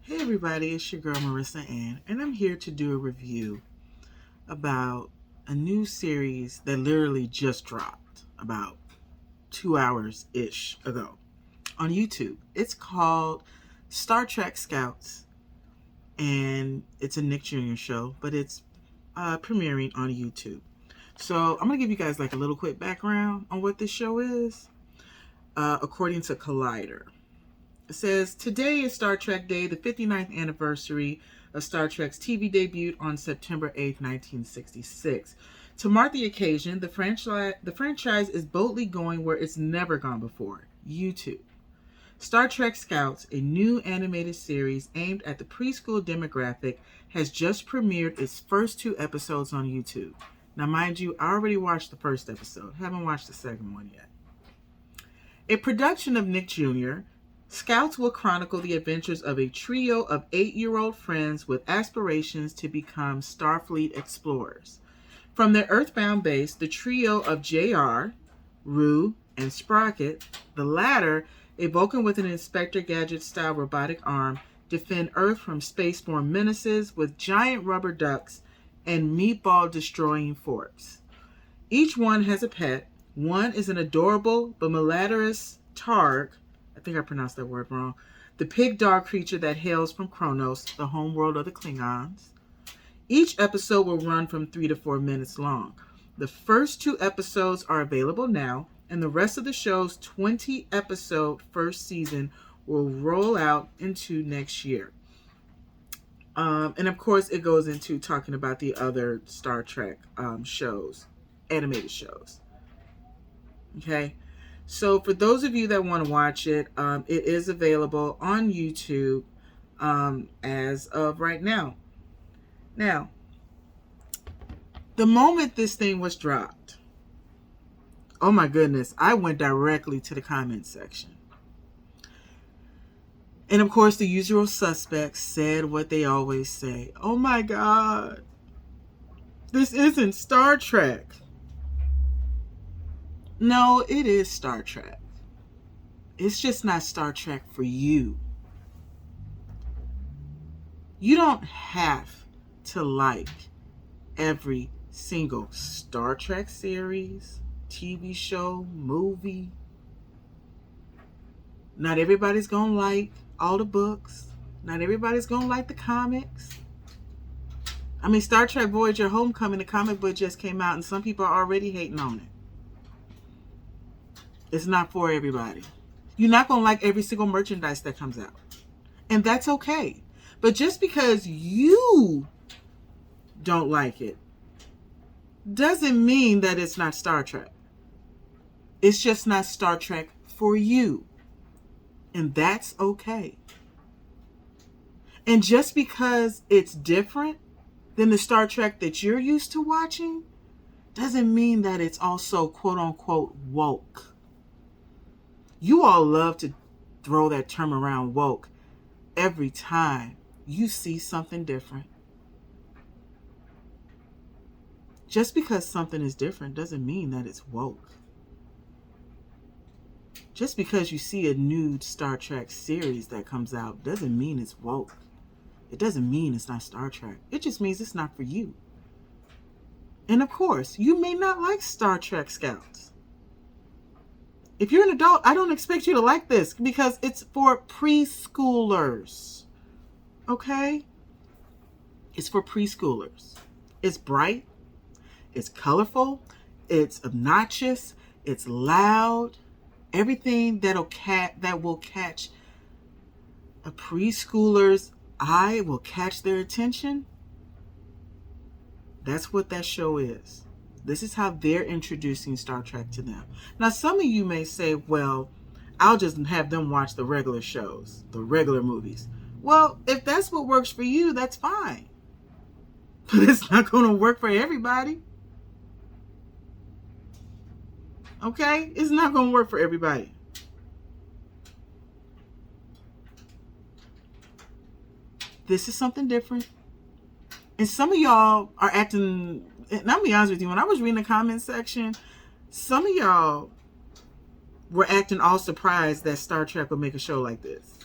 Hey everybody, it's your girl Marissa-Anne, and I'm here to do a review about a new series that literally just dropped about 2 hours-ish ago on YouTube. It's called Star Trek Scouts, and it's a Nick Jr. show, but it's premiering on YouTube. So I'm going to give you guys like a little quick background on what this show is, according to Collider. It says, today is Star Trek Day, the 59th anniversary of Star Trek's TV debut on September 8th, 1966. To mark the occasion, the franchise is boldly going where it's never gone before, YouTube. Star Trek Scouts, a new animated series aimed at the preschool demographic, has just premiered its first 2 episodes on YouTube. Now, mind you, I already watched the first episode. Haven't watched the second one yet. A production of Nick Jr., Scouts will chronicle the adventures of a trio of 8-year-old friends with aspirations to become Starfleet explorers. From their Earthbound base, the trio of JR, Rue, and Sprocket, the latter a Vulcan with an Inspector Gadget-style robotic arm, defend Earth from spaceborne menaces with giant rubber ducks and meatball-destroying forks. Each one has a pet. One is an adorable but malodorous Targ, I think I pronounced that word wrong, the pig dog creature that hails from Kronos, the homeworld of the Klingons. Each episode will run from 3 to 4 minutes long. The first 2 episodes are available now, and the rest of the show's 20-episode first season will roll out into next year. And of course, it goes into talking about the other Star Trek shows, animated shows. Okay? So for those of you that want to watch it, it is available on YouTube as of right now. Now, the moment this thing was dropped, oh my goodness, I went directly to the comment section. And of course, the usual suspects said what they always say. Oh my God, this isn't Star Trek. No, it is Star Trek. It's just not Star Trek for you. You don't have to like every single Star Trek series, TV show, movie. Not everybody's going to like all the books. Not everybody's going to like the comics. I mean, Star Trek Voyager Homecoming, the comic book just came out, and some people are already hating on it. It's not for everybody. You're not going to like every single merchandise that comes out. And that's okay. But just because you don't like it doesn't mean that it's not Star Trek. It's just not Star Trek for you. And that's okay. And just because it's different than the Star Trek that you're used to watching doesn't mean that it's also quote unquote woke. You all love to throw that term around, woke, every time you see something different. Just because something is different doesn't mean that it's woke. Just because you see a new Star Trek series that comes out doesn't mean it's woke. It doesn't mean it's not Star Trek. It just means it's not for you. And of course, you may not like Star Trek Scouts. If you're an adult, I don't expect you to like this because it's for preschoolers. Okay? It's for preschoolers. It's bright. It's colorful. It's obnoxious. It's loud. Everything that will catch a preschooler's eye, will catch their attention. That's what that show is. This is how they're introducing Star Trek to them. Now, some of you may say, well, I'll just have them watch the regular shows, the regular movies. Well, if that's what works for you, that's fine. But it's not going to work for everybody. Okay? It's not going to work for everybody. This is something different. And some of y'all are acting, and I'll be honest with you, when I was reading the comment section, some of y'all were acting all surprised that Star Trek would make a show like this.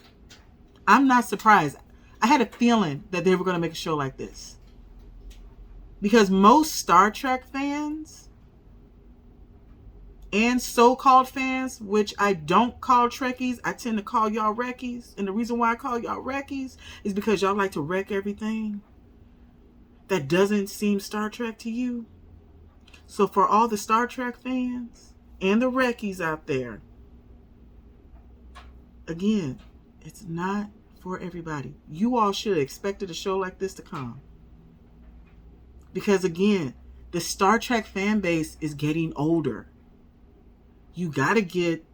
I'm not surprised. I had a feeling that they were going to make a show like this. Because most Star Trek fans and so-called fans, which I don't call Trekkies, I tend to call y'all Reckies. And the reason why I call y'all Reckies is because y'all like to wreck everything that doesn't seem Star Trek to you. So for all the Star Trek fans and the Reckies out there, again, it's not for everybody. You all should have expected a show like this to come. Because again, the Star Trek fan base is getting older. You got to get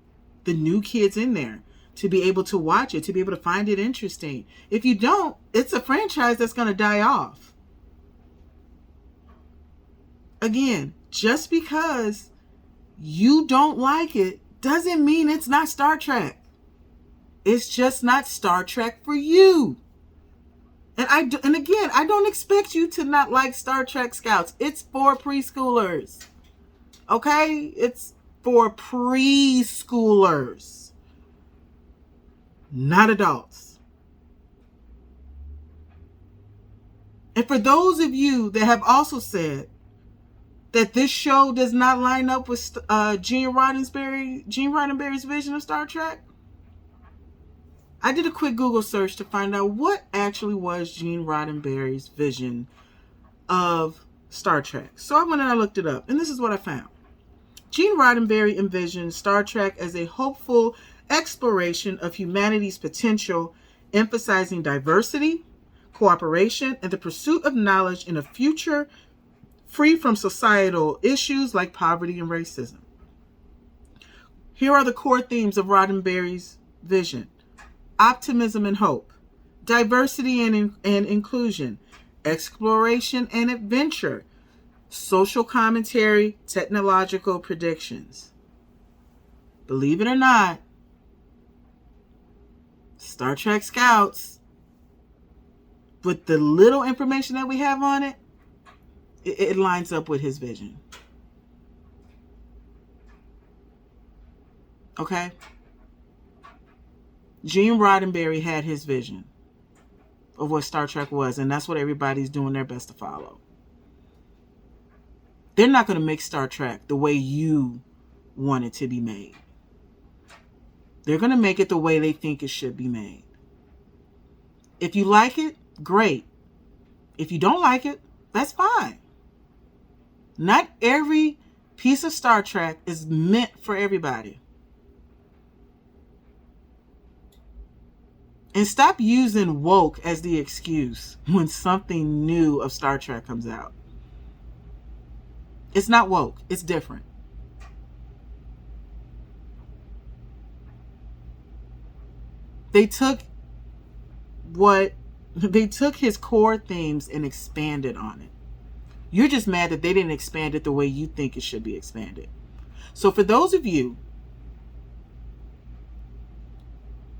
the new kids in there to be able to watch it, to be able to find it interesting. If you don't, it's a franchise that's going to die off. Again, just because you don't like it doesn't mean it's not Star Trek. It's just not Star Trek for you. And again, I don't expect you to not like Star Trek Scouts. It's for preschoolers. Okay? It's for preschoolers, not adults. And for those of you that have also said that this show does not line up with Gene Roddenberry's vision of Star Trek, I did a quick Google search to find out what actually was Gene Roddenberry's vision of Star Trek. So I went and I looked it up, and this is what I found. Gene Roddenberry envisioned Star Trek as a hopeful exploration of humanity's potential, emphasizing diversity, cooperation, and the pursuit of knowledge in a future free from societal issues like poverty and racism. Here are the core themes of Roddenberry's vision: optimism and hope, diversity and inclusion, exploration and adventure, social commentary, technological predictions. Believe it or not, Star Trek Scouts, with the little information that we have on it, it lines up with his vision. Okay? Gene Roddenberry had his vision of what Star Trek was, and that's what everybody's doing their best to follow. They're not going to make Star Trek the way you want it to be made. They're going to make it the way they think it should be made. If you like it, great. If you don't like it, that's fine. Not every piece of Star Trek is meant for everybody. And stop using woke as the excuse when something new of Star Trek comes out. It's not woke. It's different. They took his core themes and expanded on it. You're just mad that they didn't expand it the way you think it should be expanded. So for those of you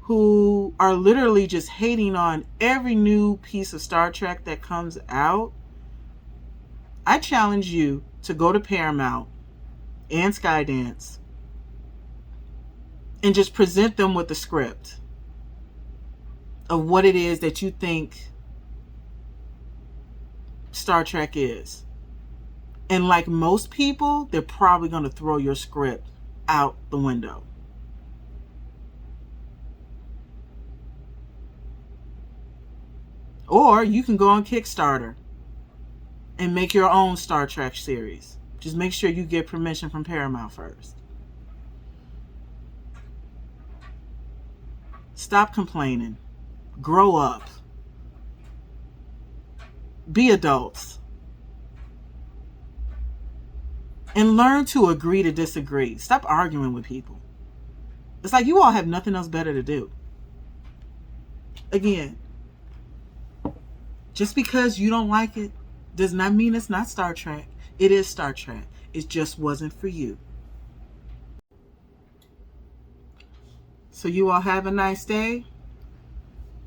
who are literally just hating on every new piece of Star Trek that comes out, I challenge you to go to Paramount and Skydance and just present them with the script of what it is that you think Star Trek is. And like most people, they're probably going to throw your script out the window. Or you can go on Kickstarter and make your own Star Trek series. Just make sure you get permission from Paramount first. Stop complaining. Grow up. Be adults. And learn to agree to disagree. Stop arguing with people. It's like you all have nothing else better to do. Again, just because you don't like it does not mean it's not Star Trek. It is Star Trek. It just wasn't for you. So you all have a nice day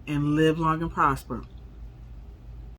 and live long and prosper.